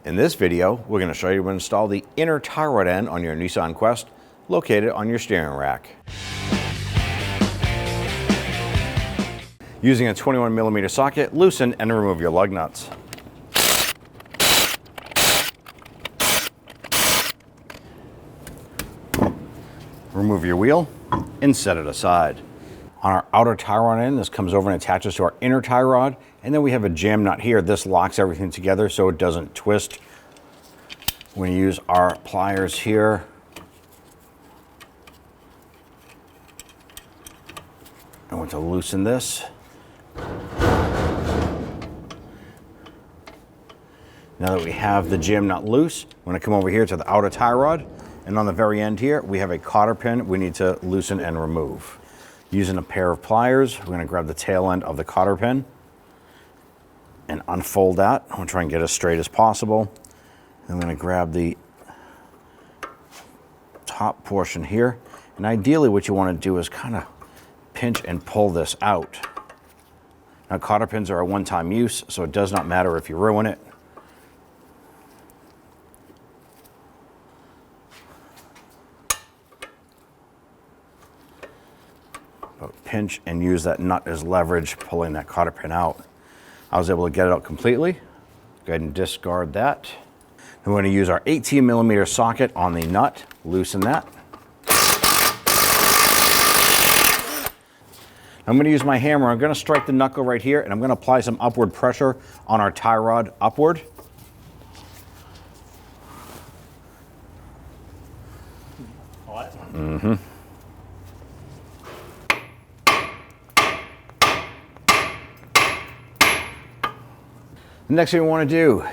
In this video, we're going to show you how to install the inner tie rod end on your Nissan Quest located on your steering rack. Using a 21mm socket, loosen and remove your lug nuts. Remove your wheel and set it aside. On our outer tie rod end, this comes over and attaches to our inner tie rod, and then we have a jam nut here. This locks everything together so it doesn't twist. We use our pliers here. I want to loosen this. Now that we have the jam nut loose, we're going to come over here to the outer tie rod, and on the very end here, we have a cotter pin we need to loosen and remove. Using a pair of pliers, we're going to grab the tail end of the cotter pin and unfold that. I'm going to try and get as straight as possible. And I'm going to grab the top portion here. And ideally what you want to do is kind of pinch and pull this out. Now cotter pins are a one-time use, so it does not matter if you ruin it. But pinch and use that nut as leverage, pulling that cotter pin out. I was able to get it out completely. Go ahead and discard that. Then we're going to use our 18mm socket on the nut, loosen that. I'm going to use my hammer. I'm going to strike the knuckle right here, and I'm going to apply some upward pressure on our tie rod upward. Mm-hmm. The next thing we want to do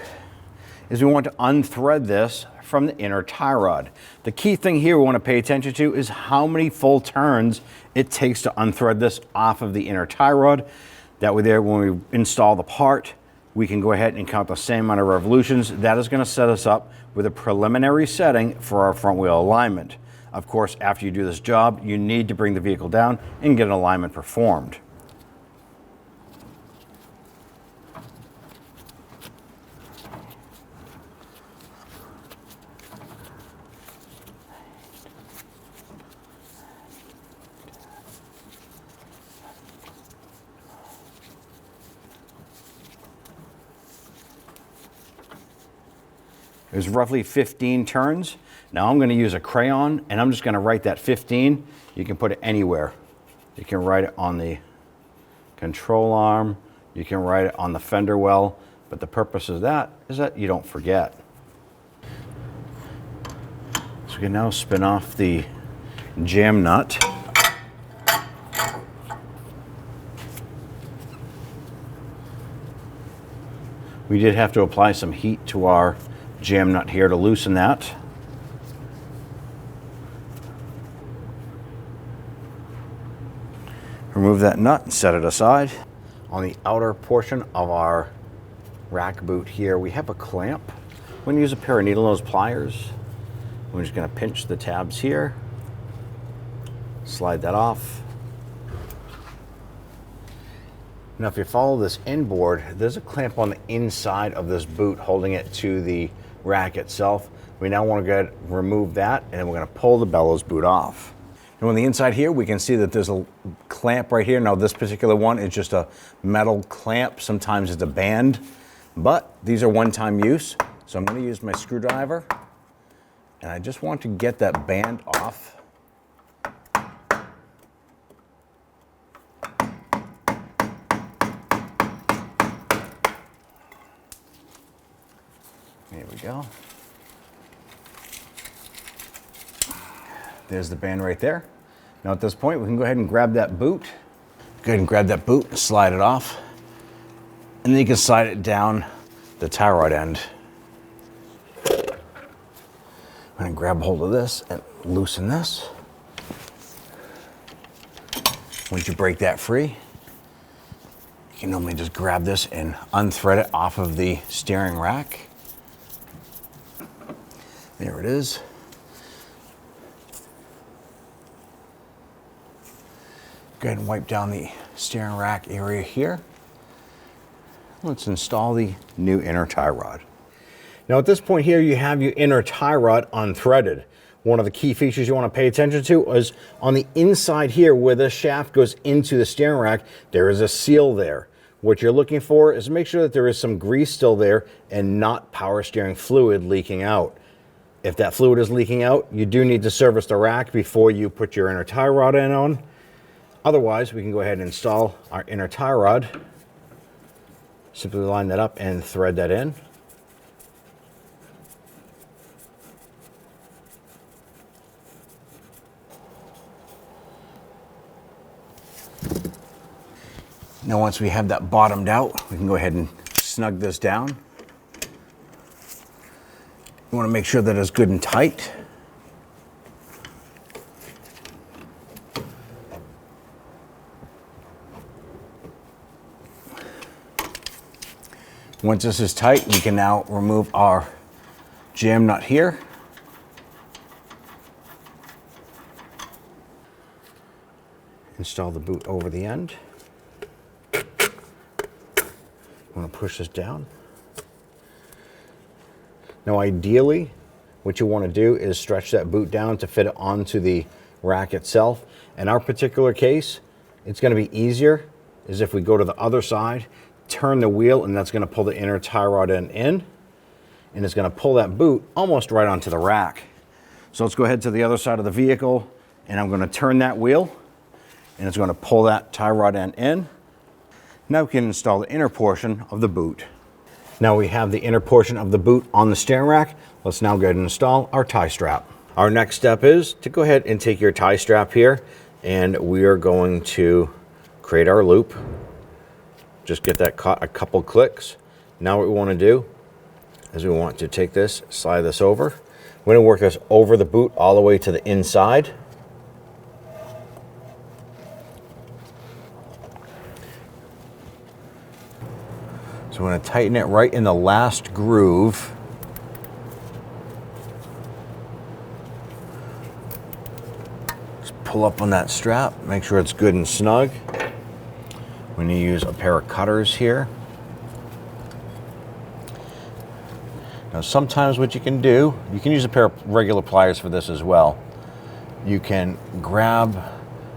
is we want to unthread this from the inner tie rod. The key thing here we want to pay attention to is how many full turns it takes to unthread this off of the inner tie rod. That way there, when we install the part, we can go ahead and count the same amount of revolutions. That is going to set us up with a preliminary setting for our front wheel alignment. Of course, after you do this job, you need to bring the vehicle down and get an alignment performed. There's roughly 15 turns. Now I'm going to use a crayon and I'm just going to write that 15. You can put it anywhere. You can write it on the control arm. You can write it on the fender well. But the purpose of that is that you don't forget. So we can now spin off the jam nut. We did have to apply some heat to our jam nut here to loosen that. Remove that nut and set it aside. On the outer portion of our rack boot here, we have a clamp. We're going to use a pair of needle nose pliers. We're just going to pinch the tabs here, slide that off. Now if you follow this inboard, there's a clamp on the inside of this boot holding it to the rack itself. We now want to go ahead and remove that, and then we're going to pull the bellows boot off. And on the inside here, we can see that there's a clamp right here. Now this particular one is just a metal clamp. Sometimes it's a band, but these are one-time use. So I'm going to use my screwdriver, and I just want to get that band off. There we go. There's the band right there. Now at this point, we can go ahead and grab that boot. Go ahead and grab that boot and slide it off. And then you can slide it down the tie rod end. I'm going to grab hold of this and loosen this. Once you break that free, you can normally just grab this and unthread it off of the steering rack. There it is. Go ahead and wipe down the steering rack area here. Let's install the new inner tie rod. Now at this point here, you have your inner tie rod unthreaded. One of the key features you want to pay attention to is on the inside here where the shaft goes into the steering rack, there is a seal there. What you're looking for is make sure that there is some grease still there and not power steering fluid leaking out. If that fluid is leaking out, you do need to service the rack before you put your inner tie rod in on. Otherwise, we can go ahead and install our inner tie rod. Simply line that up and thread that in. Now once we have that bottomed out, we can go ahead and snug this down. You want to make sure that it's good and tight. Once this is tight, we can now remove our jam nut here. Install the boot over the end. I'm going to push this down. Now ideally, what you want to do is stretch that boot down to fit it onto the rack itself. In our particular case, it's going to be easier is if we go to the other side, turn the wheel, and that's going to pull the inner tie rod in, and it's going to pull that boot almost right onto the rack. So let's go ahead to the other side of the vehicle, and I'm going to turn that wheel, and it's going to pull that tie rod end in. Now we can install the inner portion of the boot. Now we have the inner portion of the boot on the steering rack. Let's now go ahead and install our tie strap. Our next step is to go ahead and take your tie strap here, and we are going to create our loop. Just get that caught a couple clicks. Now what we want to do is we want to take this, slide this over. We're going to work this over the boot all the way to the inside. So we're going to tighten it right in the last groove. Just pull up on that strap, make sure it's good and snug. We're going to use a pair of cutters here. Now sometimes what you can do, you can use a pair of regular pliers for this as well. You can grab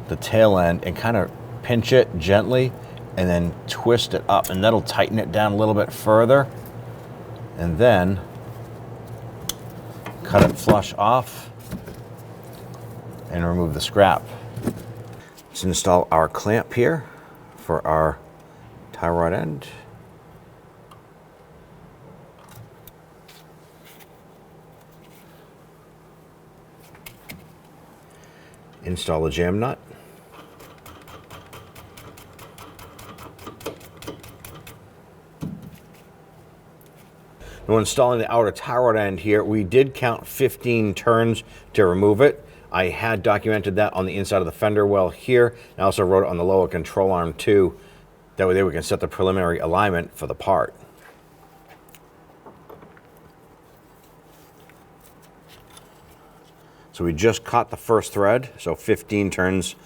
the tail end and kind of pinch it gently and then twist it up, and that'll tighten it down a little bit further. And then cut it flush off and remove the scrap. Let's install our clamp here for our tie rod end. Install the jam nut. When installing the outer tie rod end here, we did count 15 turns to remove it. I had documented that on the inside of the fender well here. I also wrote it on the lower control arm too. That way we can set the preliminary alignment for the part. So we just caught the first thread, so 15 turns,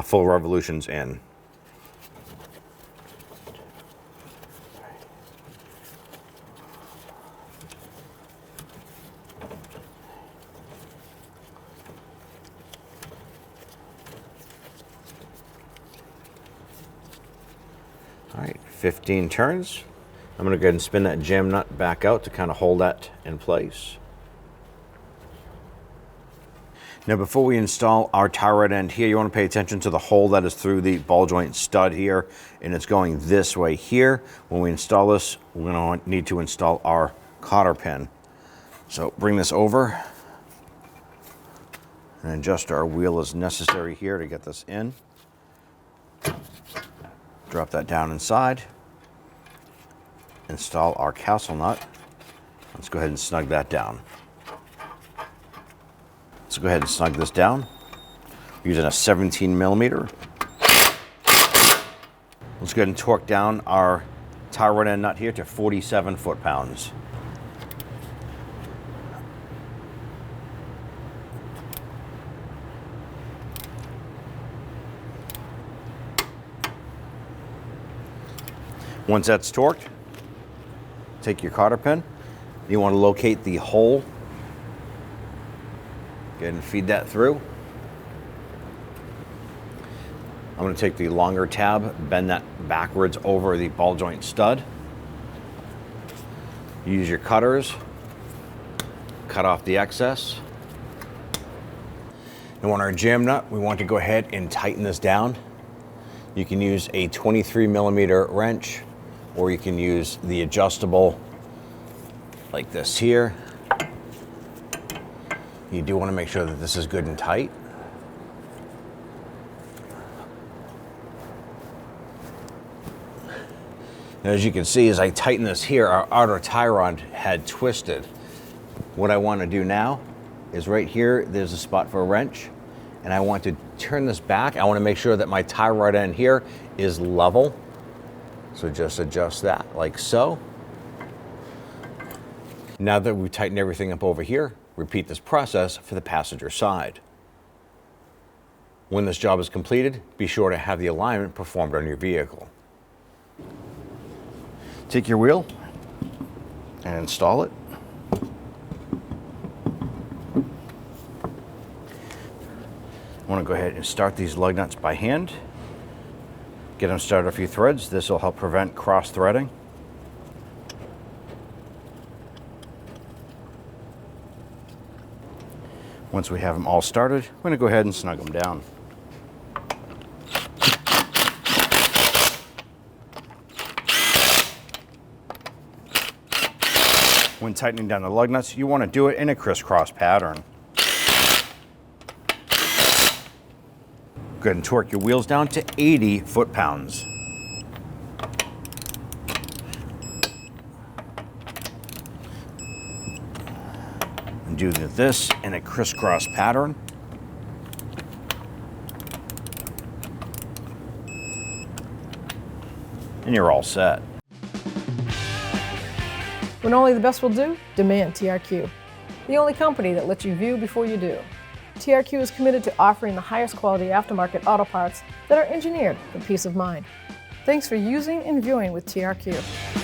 full revolutions in. All right, 15 turns. I'm going to go ahead and spin that jam nut back out to kind of hold that in place. Now before we install our tie rod end here, you want to pay attention to the hole that is through the ball joint stud here, and it's going this way here. When we install this, we're going to need to install our cotter pin. So bring this over and adjust our wheel as necessary here to get this in. Drop that down inside. Install our castle nut. Let's go ahead and snug that down. Let's go ahead and snug this down. We're using a 17 millimeter. Let's go ahead and torque down our tie rod end nut here to 47 foot-pounds. Once that's torqued, take your cotter pin You want to locate the hole. Go ahead and feed that through. I'm going to take the longer tab, bend that backwards over the ball joint stud. Use your cutters, cut off the excess. And on our jam nut, we want to go ahead and tighten this down. You can use a 23mm wrench, or you can use the adjustable like this here. You do want to make sure that this is good and tight. And as you can see, as I tighten this here, our outer tie rod had twisted. What I want to do now is right here, there's a spot for a wrench, and I want to turn this back. I want to make sure that my tie rod end here is level. So just adjust that like so. Now that we've tightened everything up over here, repeat this process for the passenger side. When this job is completed, be sure to have the alignment performed on your vehicle. Take your wheel and install it. I want to go ahead and start these lug nuts by hand. Get them started a few threads. This will help prevent cross threading. Once we have them all started, we're going to go ahead and snug them down. When tightening down the lug nuts, you want to do it in a crisscross pattern. Go ahead and torque your wheels down to 80 foot-pounds. And do this in a crisscross pattern. And you're all set. When only the best will do, demand TRQ. The only company that lets you view before you do. TRQ is committed to offering the highest quality aftermarket auto parts that are engineered for peace of mind. Thanks for using and viewing with TRQ.